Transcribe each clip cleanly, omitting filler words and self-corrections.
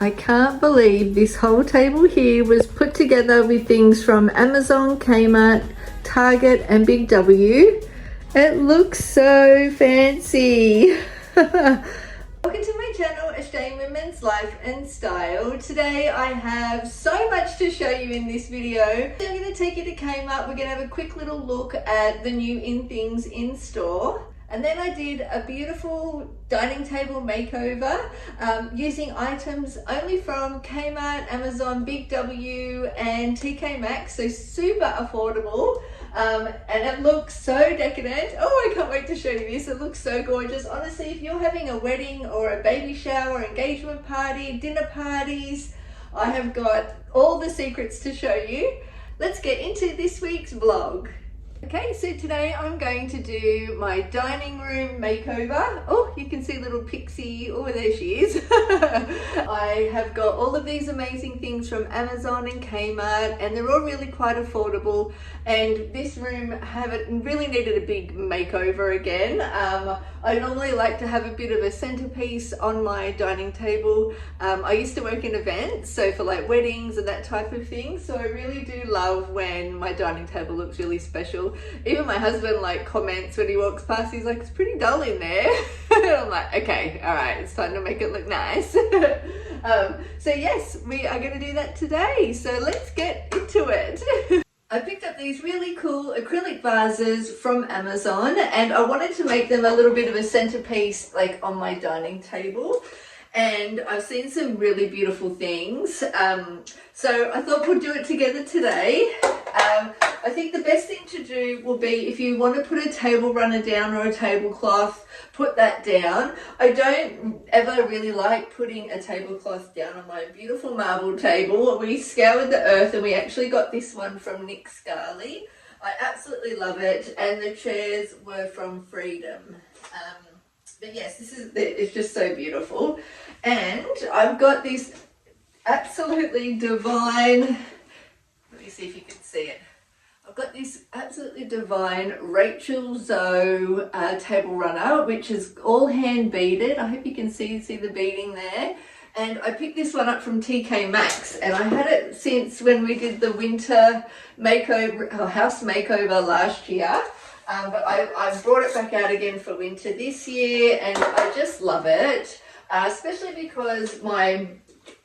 I can't believe this whole table here was put together with things from Amazon, Kmart, Target and Big W. It looks so fancy. Welcome to my channel, Australian Women's Life and Style. Today I have so much to show you in this video. I'm going to take you to Kmart. We're going to have a quick little look at the new in things in store. And then I did a beautiful dining table makeover using items only from Kmart, Amazon, Big W and TKMaxx, so super affordable. And it looks so decadent. Oh, I can't wait to show you this. It looks so gorgeous. Honestly, if you're having a wedding or a baby shower, engagement party, dinner parties, I have got all the secrets to show you. Let's get into this week's vlog. Okay, so today I'm going to do my dining room makeover. Oh, you can see little Pixie. Oh, there she is. I have got all of these amazing things from Amazon and Kmart, and they're all really quite affordable. And this room really needed a big makeover again. I normally like to have a bit of a centerpiece on my dining table. I used to work in events, so for like weddings and that type of thing. So I really do love when my dining table looks really special. Even my husband like comments when he walks past, he's like, it's pretty dull in there. And I'm like, okay, all right, it's time to make it look nice. So yes, we are going to do that today. So let's get into it. I picked up these really cool acrylic vases from Amazon, and I wanted to make them a little bit of a centerpiece like on my dining table. And I've seen some really beautiful things, so I thought we'll do it together today. I think the best thing to do will be, if you want to put a table runner down or a tablecloth, put that down. I don't ever really like putting a tablecloth down on my beautiful marble table. We scoured the earth and we actually got this one from Nick Scarley. I absolutely love it, and the chairs were from Freedom. But yes, it's just so beautiful. And I've got this absolutely divine, let me see if you can see it. I've got this absolutely divine Rachel Zoe table runner, which is all hand beaded. I hope you can see the beading there. And I picked this one up from TKMaxx, and I had it since when we did the winter makeover, house makeover last year. But I brought it back out again for winter this year, and I just love it, especially because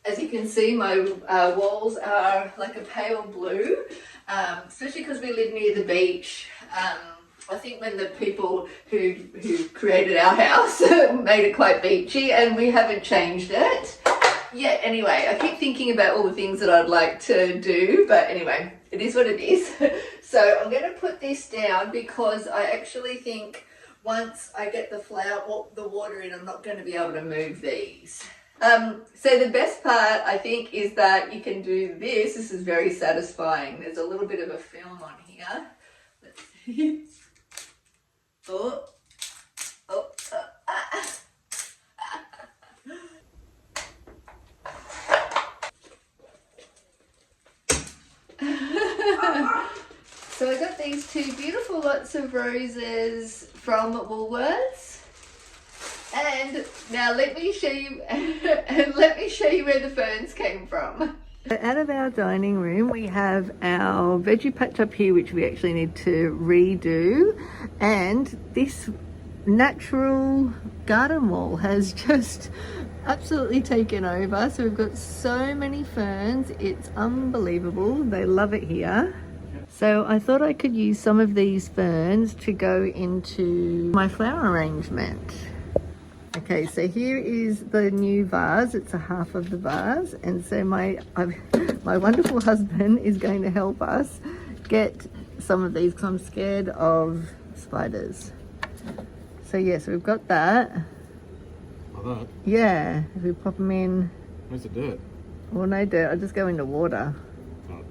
as you can see, my walls are like a pale blue, especially because we live near the beach. I think when the people who created our house made it quite beachy, and we haven't changed it yet. Anyway, I keep thinking about all the things that I'd like to do, but anyway, it is what it is. So I'm going to put this down because I actually think once I get the water in, I'm not going to be able to move these. So the best part, I think, is that you can do this. This is very satisfying. There's a little bit of a film on here. Let's see. Oh. So I got these two beautiful lots of roses from Woolworths, and now let me show you where the ferns came from. Out of our dining room we have our veggie patch up here, which we actually need to redo, and this natural garden wall has just absolutely taken over. So we've got so many ferns, it's unbelievable. They love it here. So I thought I could use some of these ferns to go into my flower arrangement. Okay, so here is the new vase. It's a half of the vase, and so my wonderful husband is going to help us get some of these because I'm scared of spiders. So yes, we've got that. Like that? Yeah, if we pop them in. Where's the dirt? Well, no dirt. I'll just go into water. Oh,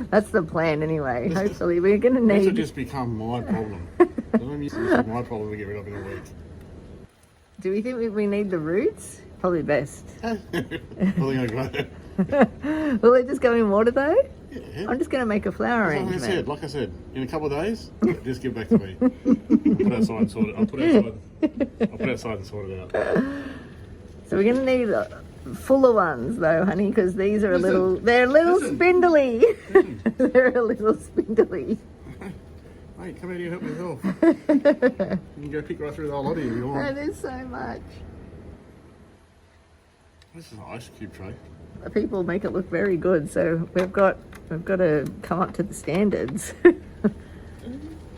That's the plan anyway. Hopefully we're going to need... This will just become my problem. I'm used to this is my problem to get rid of in a week. Do we think we need the roots? Probably best. Probably going to grow. Will it just go in water though? Yeah. I'm just going to make a flower arrangement. Like I said, in a couple of days, just give it back to me. I'll put it outside and sort it. I'll put it outside and sort it out. So we're gonna need fuller ones though, honey, because these are they're a little spindly. They're a little spindly. Hey, come out here and help myself. You can go pick right through the whole lot of you if you want. That is so much. This is an ice cube tray. People make it look very good, so we've got to come up to the standards.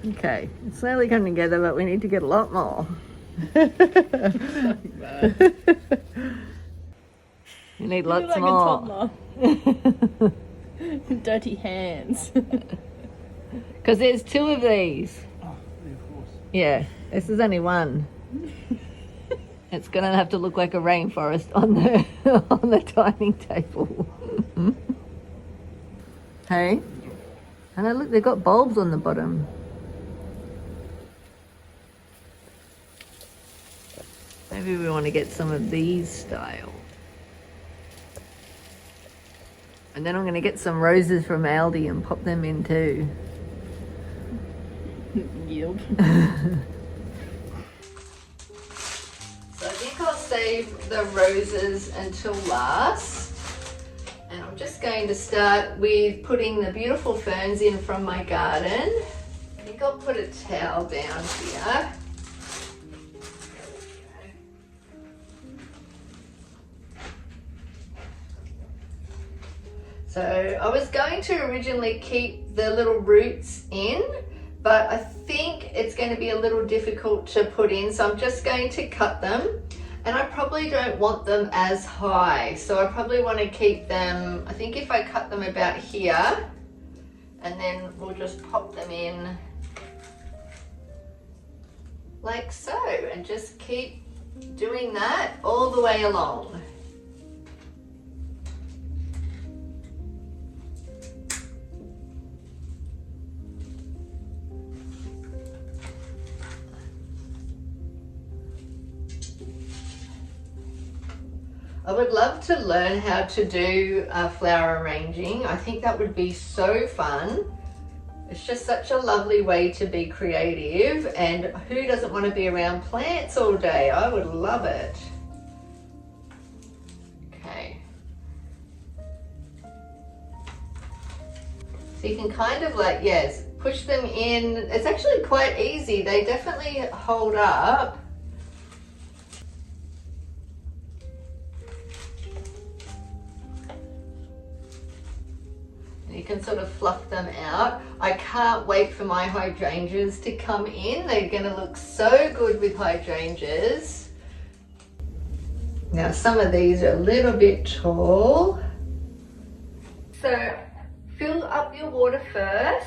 Okay, it's slowly coming together, but we need to get a lot more. You need lots like more. A toddler. Dirty hands. Because there's 2 of these. Oh, yeah, of course. Yeah, this is only one. It's gonna have to look like a rainforest on the on the dining table. Hey, and look, they've got bulbs on the bottom. Maybe we want to get some of these style. And then I'm going to get some roses from Aldi and pop them in too. Yield. So I think I'll save the roses until last. And I'm just going to start with putting the beautiful ferns in from my garden. I think I'll put a towel down here. So I was going to originally keep the little roots in, but I think it's going to be a little difficult to put in, so I'm just going to cut them. And I probably don't want them as high, so I probably want to keep them, I think if I cut them about here, and then we'll just pop them in like so, and just keep doing that all the way along. I would love to learn how to do flower arranging. I think that would be so fun. It's just such a lovely way to be creative, and who doesn't want to be around plants all day? I would love it. Okay. So you can kind of like, yes, push them in. It's actually quite easy. They definitely hold up. You can sort of fluff them out. I can't wait for my hydrangeas to come in. They're going to look so good with hydrangeas. Now some of these are a little bit tall. So fill up your water first.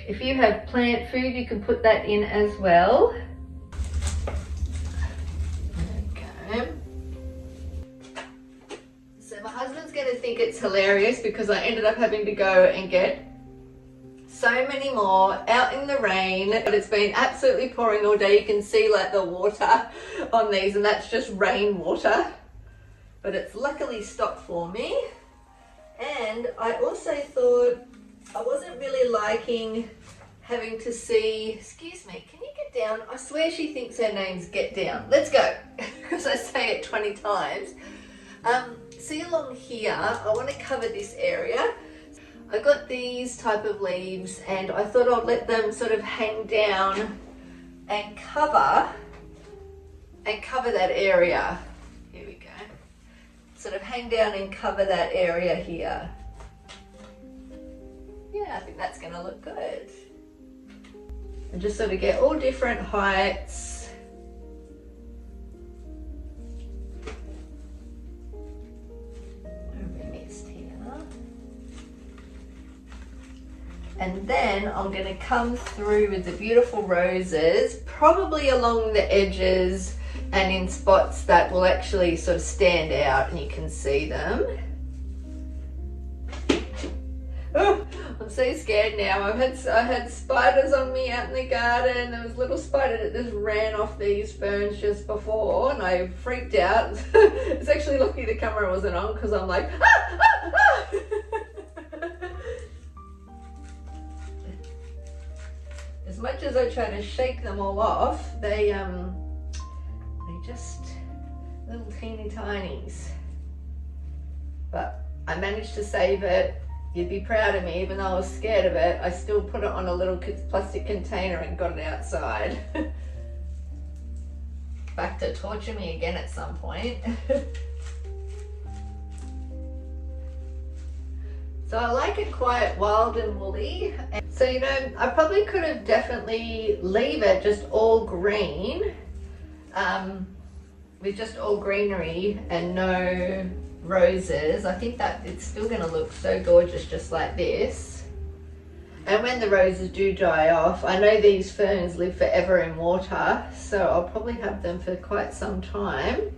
If you have plant food, you can put that in as well. So my husband's going to think it's hilarious because I ended up having to go and get so many more out in the rain, but it's been absolutely pouring all day. You can see like the water on these, and that's just rain water, but it's luckily stopped for me. And I also thought I wasn't really liking having to see, excuse me, can you get down? I swear she thinks her name's Get Down. Let's go, because I say it 20 times. See along here, I want to cover this area. I got these type of leaves and I thought I'd let them sort of hang down and cover that area. Here we go. Sort of hang down and cover that area here. Yeah, I think that's going to look good. And just sort of get all different heights. And then I'm going to come through with the beautiful roses, probably along the edges and in spots that will actually sort of stand out and you can see them. Oh, I'm so scared now. I had spiders on me out in the garden. There was a little spider that just ran off these ferns just before and I freaked out. It's actually lucky the camera wasn't on because I'm like, ah, ah, ah! as I try to shake them all off, they just little teeny tinies. But I managed to save it. You'd be proud of me, even though I was scared of it. I still put it on a little plastic container and got it outside. Back to torture me again at some point. So I like it quite wild and woolly. So, you know, I probably could have definitely leave it just all green, with just all greenery and no roses. I think that it's still going to look so gorgeous just like this. And when the roses do dry off, I know these ferns live forever in water, so I'll probably have them for quite some time.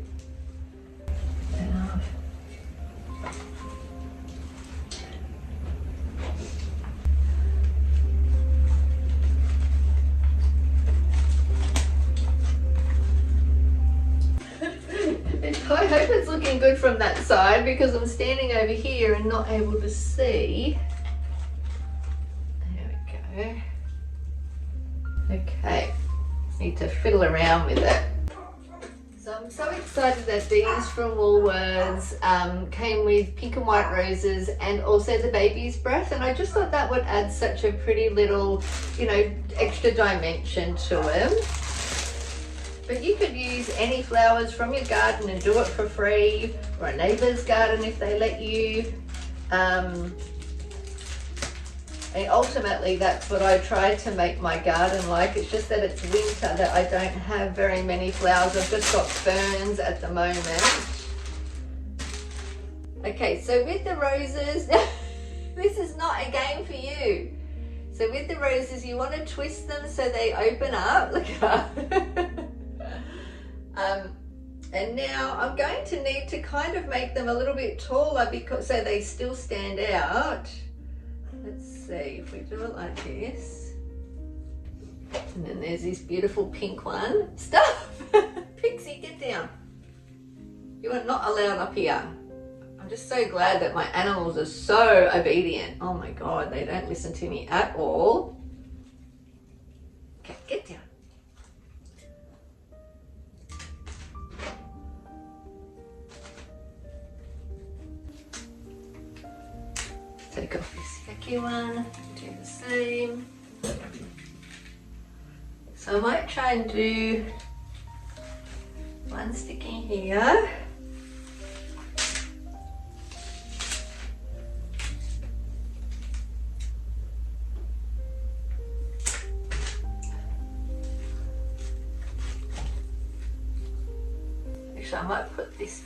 I hope it's looking good from that side because I'm standing over here and not able to see. There we go. Okay, need to fiddle around with it. So I'm so excited that these from Woolworths came with pink and white roses and also the baby's breath, and I just thought that would add such a pretty little, you know, extra dimension to them. But you could use any flowers from your garden and do it for free, or a neighbour's garden if they let you. And ultimately that's what I try to make my garden like. It's just that it's winter that I don't have very many flowers. I've just got ferns at the moment. Okay, so with the roses, this is not a game for you. So with the roses, you want to twist them so they open up. Look at and now I'm going to need to kind of make them a little bit taller because so they still stand out. Let's see if we do it like this. And then there's this beautiful pink one. Stop! Pixie, get down. You are not allowed up here. I'm just so glad that my animals are so obedient. Oh my God, they don't listen to me at all. Okay, get down. Take off this yucky one, do the same. So I might try and do one sticking here. Actually, I might put this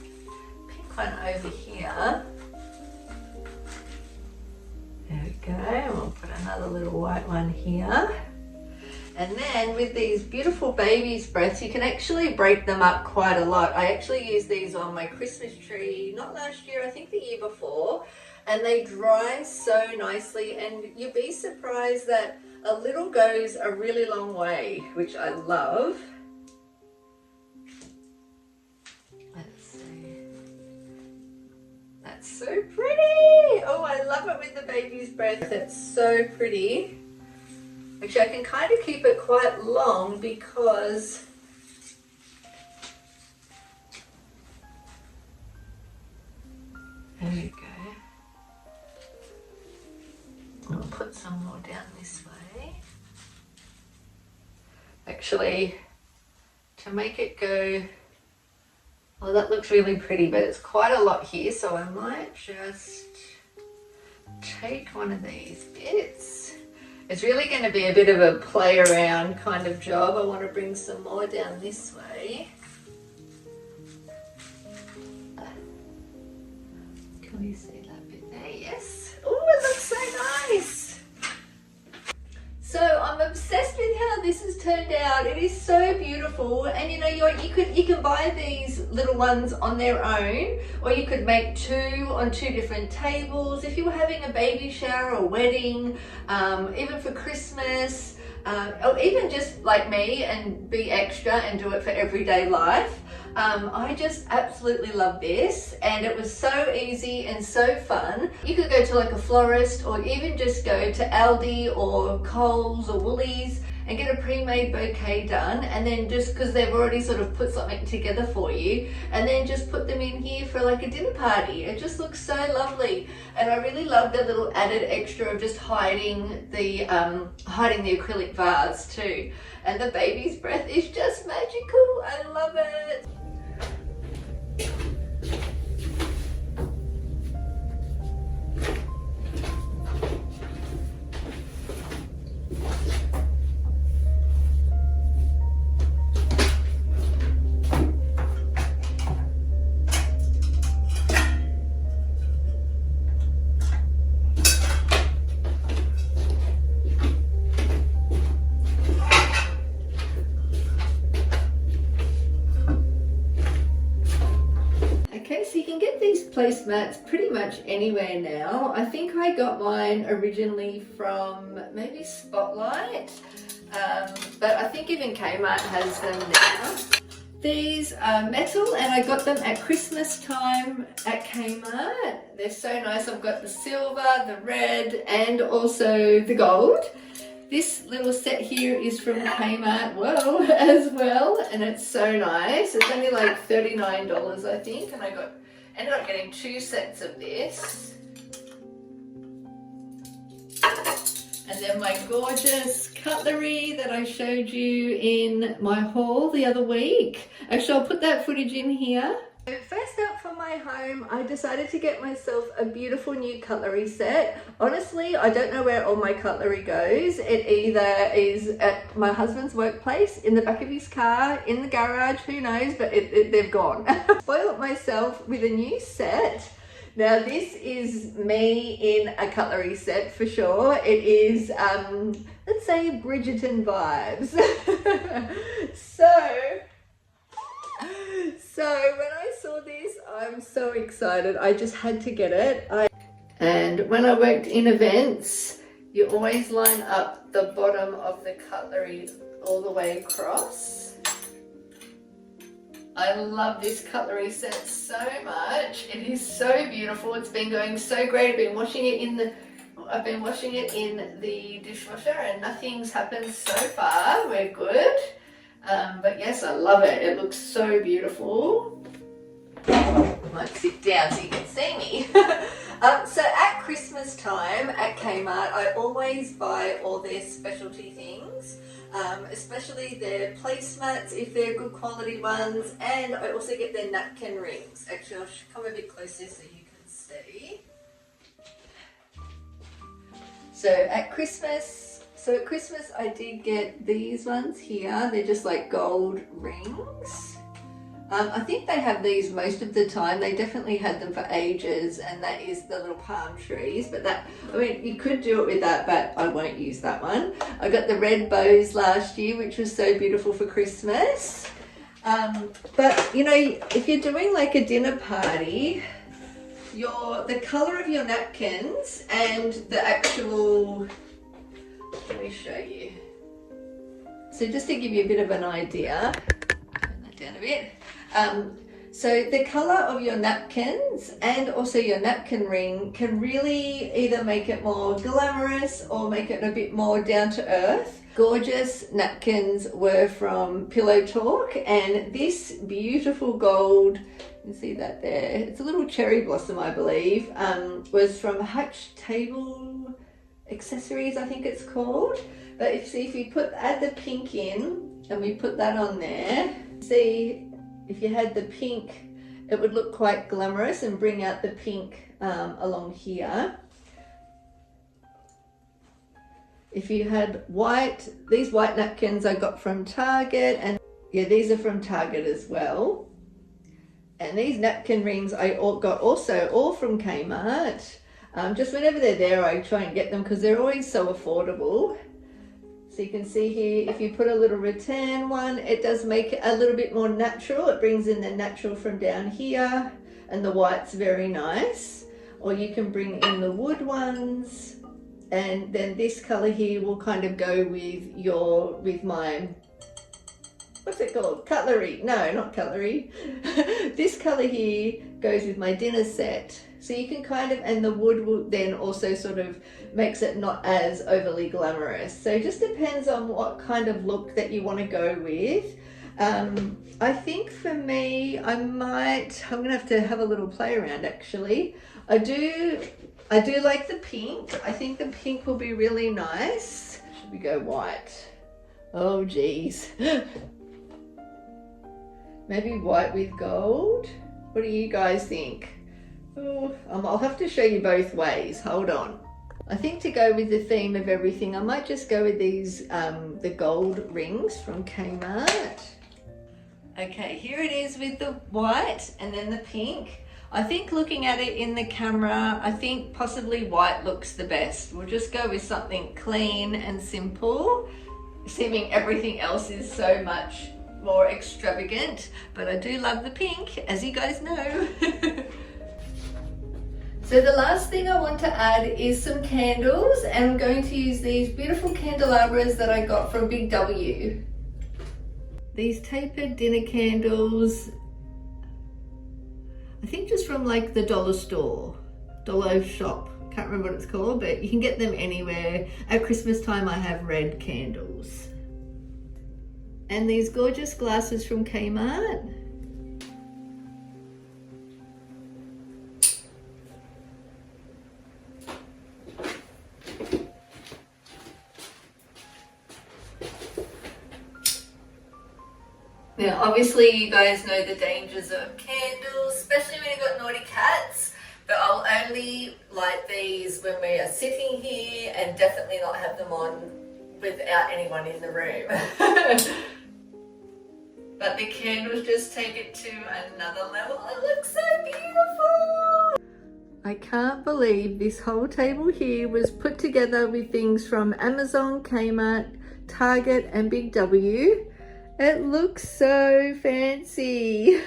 pink one over here. There we go, and we'll put another little white one here. And then with these beautiful baby's breaths, you can actually break them up quite a lot. I actually used these on my Christmas tree, not last year, I think the year before, and they dry so nicely, and you'd be surprised that a little goes a really long way, which I love. Let's see. That's so pretty. Oh, I love it with the baby's breath. It's so pretty. Actually, I can kind of keep it quite long because there we go. I'll put some more down this way. Actually, to make it go, well, that looks really pretty, but it's quite a lot here, so I might just take one of these bits. It's really going to be a bit of a play around kind of job. I want to bring some more down this way. Can we see that bit there? Yes. Oh, it looks so nice. So I'm obsessed with how this has turned out. It is so beautiful, and you know, you can buy these little ones on their own, or you could make two on two different tables if you were having a baby shower or wedding, even for Christmas, or even just like me and be extra and do it for everyday life. I just absolutely love this, and it was so easy and so fun. You could go to like a florist or even just go to Aldi or Coles or Woolies and get a pre-made bouquet done, and then just because they've already sort of put something together for you, and then just put them in here for like a dinner party. It just looks so lovely, and I really love the little added extra of just hiding the acrylic vase too. And the baby's breath is just magical. I love it. Okay, so you can get these placemats pretty much anywhere now. I think I got mine originally from maybe Spotlight, but I think even Kmart has them now. These are metal, and I got them at Christmas time at Kmart. They're so nice. I've got the silver, the red, and also the gold. This little set here is from Kmart, whoa, as well, and it's so nice. It's only like $39, I think, and I ended up getting 2 sets of this. And then my gorgeous cutlery that I showed you in my haul the other week. Actually, I'll put that footage in here. So first up for my home, I decided to get myself a beautiful new cutlery set. Honestly, I don't know where all my cutlery goes. It either is at my husband's workplace, in the back of his car, in the garage, who knows, but they've gone. Spoiled myself with a new set. Now this is me in a cutlery set for sure. It is, let's say, Bridgerton vibes. So when I saw this, I'm so excited. I just had to get it. And when I worked in events, you always line up the bottom of the cutlery all the way across. I love this cutlery set so much. It is so beautiful. It's been going so great. I've been washing it in the dishwasher and nothing's happened so far. We're good. But yes, I love it. It looks so beautiful. I might sit down so you can see me. So at Christmas time at Kmart, I always buy all their specialty things, especially their placemats if they're good quality ones, and I also get their napkin rings. Actually, I'll come a bit closer so you can see. So at Christmas I did get these ones here. They're just like gold rings. I think they have these most of the time. They definitely had them for ages, and that is the little palm trees. But that, I mean, you could do it with that, but I won't use that one. I got the red bows last year, which was so beautiful for Christmas. But you know, if you're doing like a dinner party, the color of your napkins and the actual, let me show you. So just to give you a bit of an idea, turn that down a bit. So the color of your napkins and also your napkin ring can really either make it more glamorous or make it a bit more down to earth. Gorgeous napkins were from Pillow Talk, and this beautiful gold, you can see that there, it's a little cherry blossom I believe, was from Hutch Table Accessories, I think it's called. But if you add the pink in and we put that on there, see if you had the pink, it would look quite glamorous and bring out the pink along here. If you had white, these white napkins I got from Target, and yeah, these are from Target as well. And these napkin rings I got also all from Kmart. Just whenever they're there, I try and get them because they're always so affordable. So you can see here, if you put a little rattan one, it does make it a little bit more natural. It brings in the natural from down here, and the white's very nice. Or you can bring in the wood ones, and then this color here will kind of go with my what's it called? Cutlery. No, not cutlery. This color here goes with my dinner set. So you can kind of, and the wood will then also sort of makes it not as overly glamorous. So it just depends on what kind of look that you want to go with. I think for me, I'm gonna have to have a little play around actually. I do like the pink. I think the pink will be really nice. Should we go white? Oh geez. Maybe white with gold? What do you guys think? Oh, I'll have to show you both ways. Hold on. I think to go with the theme of everything, I might just go with these, the gold rings from Kmart. Okay, here it is with the white and then the pink. I think looking at it in the camera, I think possibly white looks the best. We'll just go with something clean and simple, assuming everything else is so much more extravagant, but I do love the pink, as you guys know. So the last thing I want to add is some candles, and I'm going to use these beautiful candelabras that I got from Big W. These tapered dinner candles, I think just from like the dollar store, dollar shop, can't remember what it's called, but you can get them anywhere. At Christmas time I have red candles. And these gorgeous glasses from Kmart. Now obviously you guys know the dangers of candles, especially when you've got naughty cats, but I'll only light these when we are sitting here and definitely not have them on without anyone in the room. But the candles just take it to another level. It looks so beautiful! I can't believe this whole table here was put together with things from Amazon, Kmart, Target and Big W. It looks so fancy.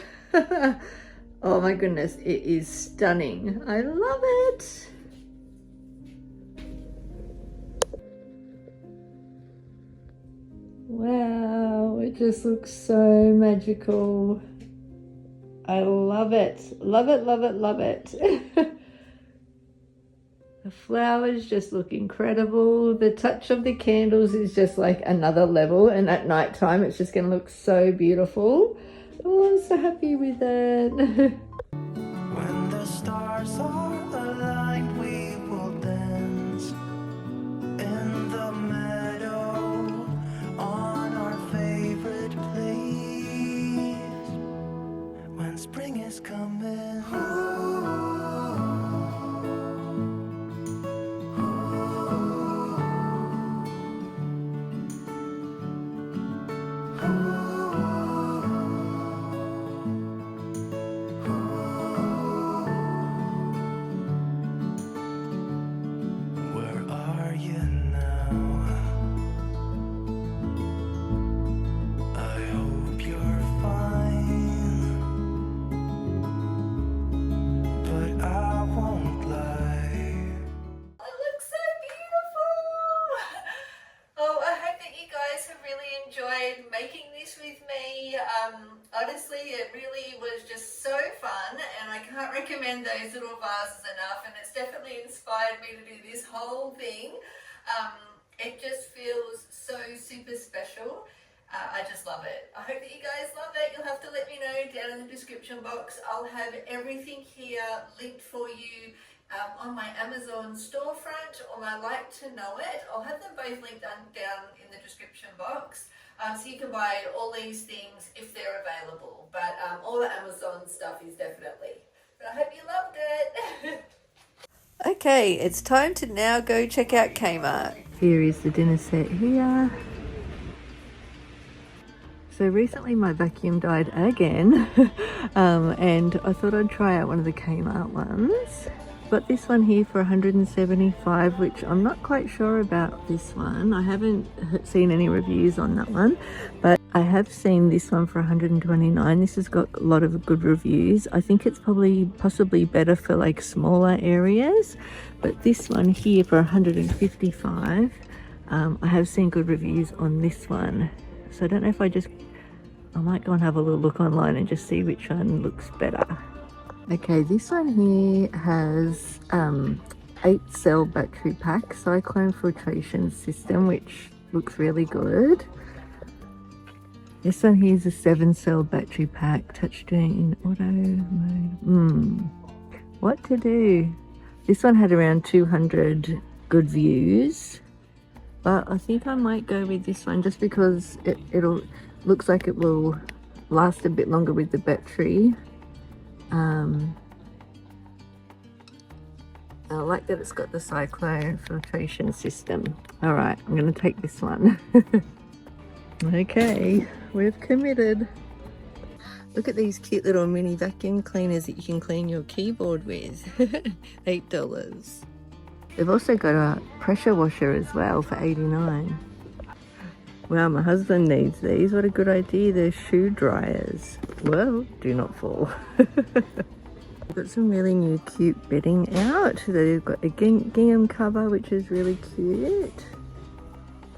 Oh my goodness, it is stunning. I love it. Wow, it just looks so magical. I love it. Love it, love it, love it. The flowers just look incredible. The touch of the candles is just like another level, and at night time it's just going to look so beautiful. Oh, I'm so happy with it. When the stars are aligned, we will dance in the meadow on our favorite place. When spring is coming, making this with me. Honestly, it really was just so fun, and I can't recommend those little vases enough, and it's definitely inspired me to do this whole thing. It just feels so super special. I just love it. I hope that you guys love it. You'll have to let me know down in the description box. I'll have everything here linked for you on my Amazon storefront or my Like to Know It. I'll have them both linked down in the description box. So you can buy all these things if they're available. But all the Amazon stuff is definitely. But I hope you loved it. Okay, it's time to now go check out Kmart. Here is the dinner set here. So recently my vacuum died again and I thought I'd try out one of the Kmart ones. Got this one here for $175, which I'm not quite sure about this one. I haven't seen any reviews on that one, but I have seen this one for $129. This has got a lot of good reviews. I think it's possibly better for like smaller areas, but this one here for $155, I have seen good reviews on this one. So I don't know if I just I might go and have a little look online and just see which one looks better. Okay, this one here has 8-cell battery pack, cyclone filtration system, which looks really good. This one here is a 7-cell battery pack, touchscreen, auto mode. What to do? This one had around 200 good views, but I think I might go with this one just because it'll looks like it will last a bit longer with the battery. I like that it's got the cyclone filtration system. All right, I'm gonna take this one. Okay, we've committed. Look at these cute little mini vacuum cleaners that you can clean your keyboard with. $8. They've also got a pressure washer as well for $89. Wow, my husband needs these. What a good idea. They're shoe dryers. Well, do not fall. We've got some really new cute bedding out. They've got a gingham cover, which is really cute.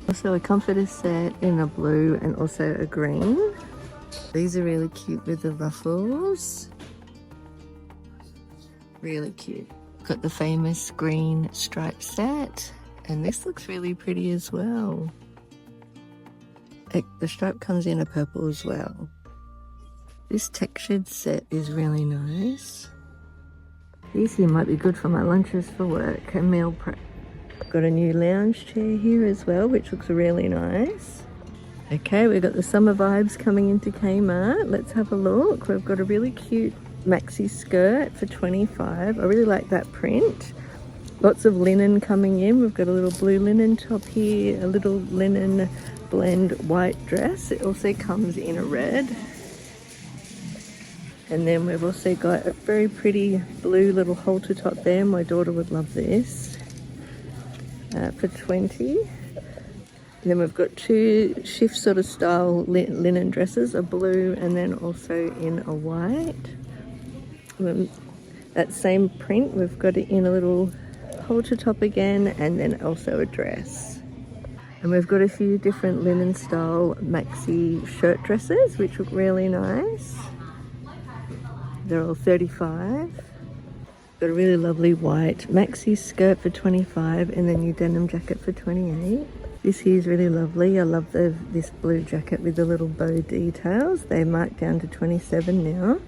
Also a comforter set in a blue and also a green. These are really cute with the ruffles. Really cute. Got the famous green stripe set, and this looks really pretty as well. The stripe comes in a purple as well. This textured set is really nice. These here might be good for my lunches for work and meal prep. Got a new lounge chair here as well, which looks really nice. Okay, we've got the summer vibes coming into Kmart. Let's have a look. We've got a really cute maxi skirt for $25. I really like that print. Lots of linen coming in. We've got a little blue linen top here, a little linen blend white dress. It also comes in a red. And then we've also got a very pretty blue little halter top there. My daughter would love this for $20. And then we've got two shift sort of style linen dresses, a blue and then also in a white. That same print, we've got it in a little halter top again, and then also a dress. And we've got a few different linen style maxi shirt dresses, which look really nice. They're all $35. Got a really lovely white maxi skirt for $25, and then your denim jacket for $28. This here is really lovely. I love this blue jacket with the little bow details. They're marked down to $27 now.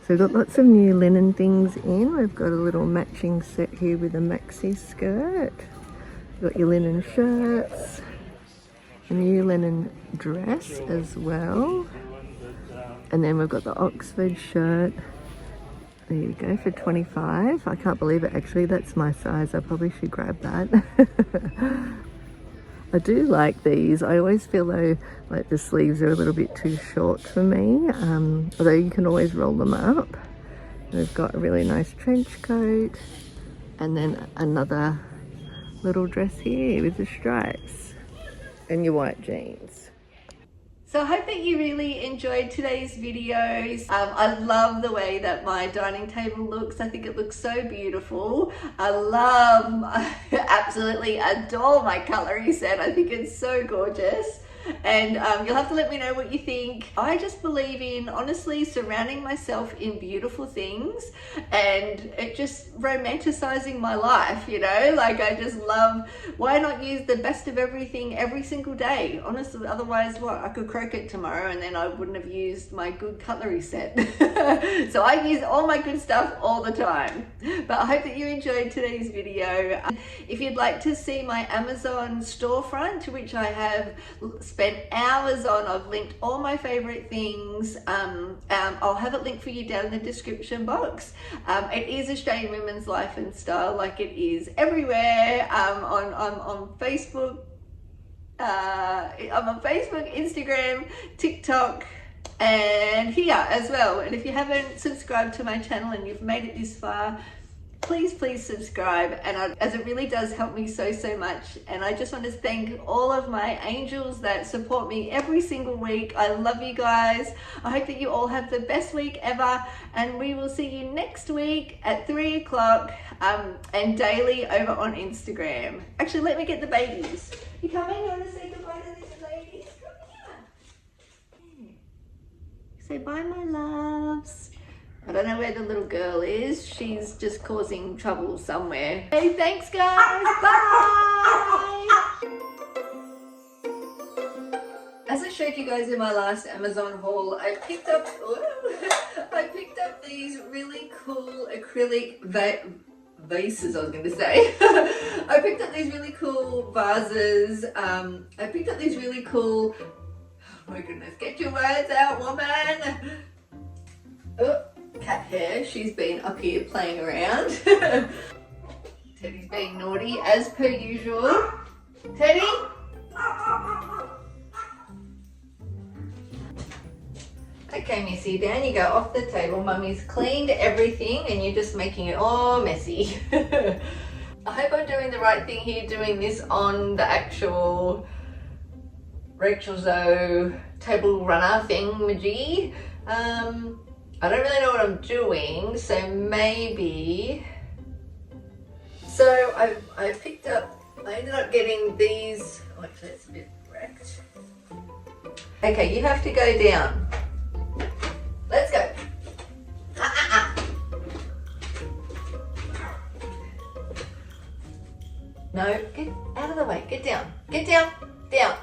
So we've got lots of new linen things in. We've got a little matching set here with a maxi skirt. You've got your linen shirts, a new linen dress as well. And then we've got the Oxford shirt. There you go, for $25. I can't believe it, actually. That's my size. I probably should grab that. I do like these. I always feel though like the sleeves are a little bit too short for me, although you can always roll them up. We've got a really nice trench coat, and then another little dress here with the stripes, and your white jeans. So I hope that you really enjoyed today's videos. I love the way that my dining table looks. I think it looks so beautiful. I absolutely adore my cutlery set. I think it's so gorgeous. And you'll have to let me know what you think. I just believe in, honestly, surrounding myself in beautiful things and it just romanticizing my life, you know? Like, I just love, why not use the best of everything every single day? Honestly, otherwise, what? I could croquet tomorrow and then I wouldn't have used my good cutlery set. So I use all my good stuff all the time. But I hope that you enjoyed today's video. If you'd like to see my Amazon storefront, which I have spent hours on, I've linked all my favorite things. I'll have it linked for you down in the description box. It is Australian Women's Life and Style, like it is everywhere. I'm on Facebook. I'm on Facebook, Instagram, TikTok, and here as well. And if you haven't subscribed to my channel and you've made it this far, please subscribe, and as it really does help me so much. And I just want to thank all of my angels that support me every single week. I love you guys. I hope that you all have the best week ever, and we will see you next week at 3 o'clock and daily over on Instagram. Actually, let me get the babies. You come in, you want to say goodbye to these ladies? Come here. Say bye, my loves. I don't know where the little girl is. She's just causing trouble somewhere. Hey, thanks guys. Bye. As I showed you guys in my last Amazon haul, I picked up these really cool acrylic vases, I was going to say. I picked up these really cool vases. I picked up these really cool, oh my goodness, get your words out, woman. Oh, cat hair, she's been up here playing around. Teddy's being naughty as per usual. Teddy? Okay, Missy, down you go off the table. Mummy's cleaned everything and you're just making it all messy. I hope I'm doing the right thing here, doing this on the actual Rachel Zoe table runner thingamajig. I don't really know what I'm doing, so maybe. So I picked up, I ended up getting these, oh actually it's a bit wrecked. Okay, you have to go down. Let's go. No, get out of the way. Get down. Get down. Down.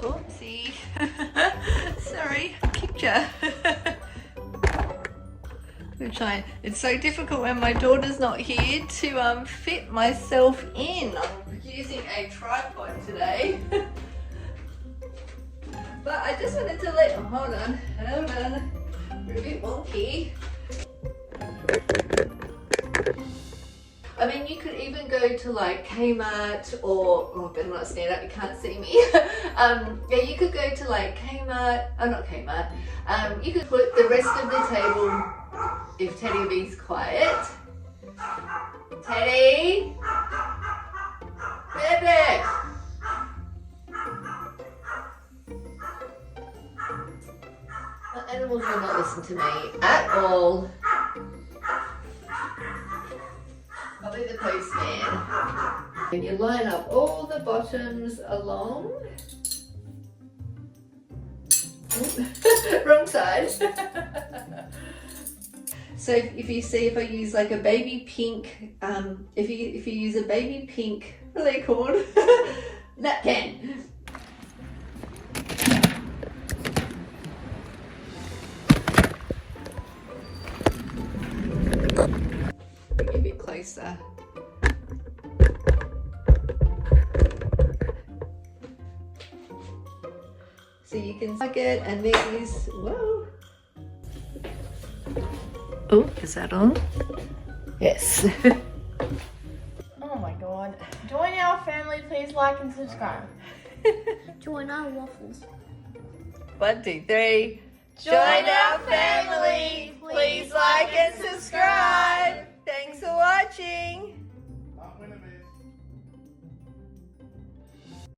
Oopsie. Sorry, kicked you. I'm trying. It's so difficult when my daughter's not here to fit myself in. I'm using a tripod today. But I just wanted to let, oh, hold on, we're a bit wonky. I mean, you could even go to like Kmart or, oh, better not stand up, you can't see me. Yeah, you could go to like Kmart, oh not Kmart, you could put the rest of the table, if Teddy B's quiet. Teddy? Baby! Animals will not listen to me at all. I'll be the postman. And you line up all the bottoms along. Wrong side. So if you see, if I use like a baby pink, if you use a baby pink, what are they called? Napkin. A bit closer. So you can plug it, and these, whoa. Oh, is that on? Yes. Oh my god. Join our family, please like and subscribe. Join our waffles. 1, 2, 3. Join our family.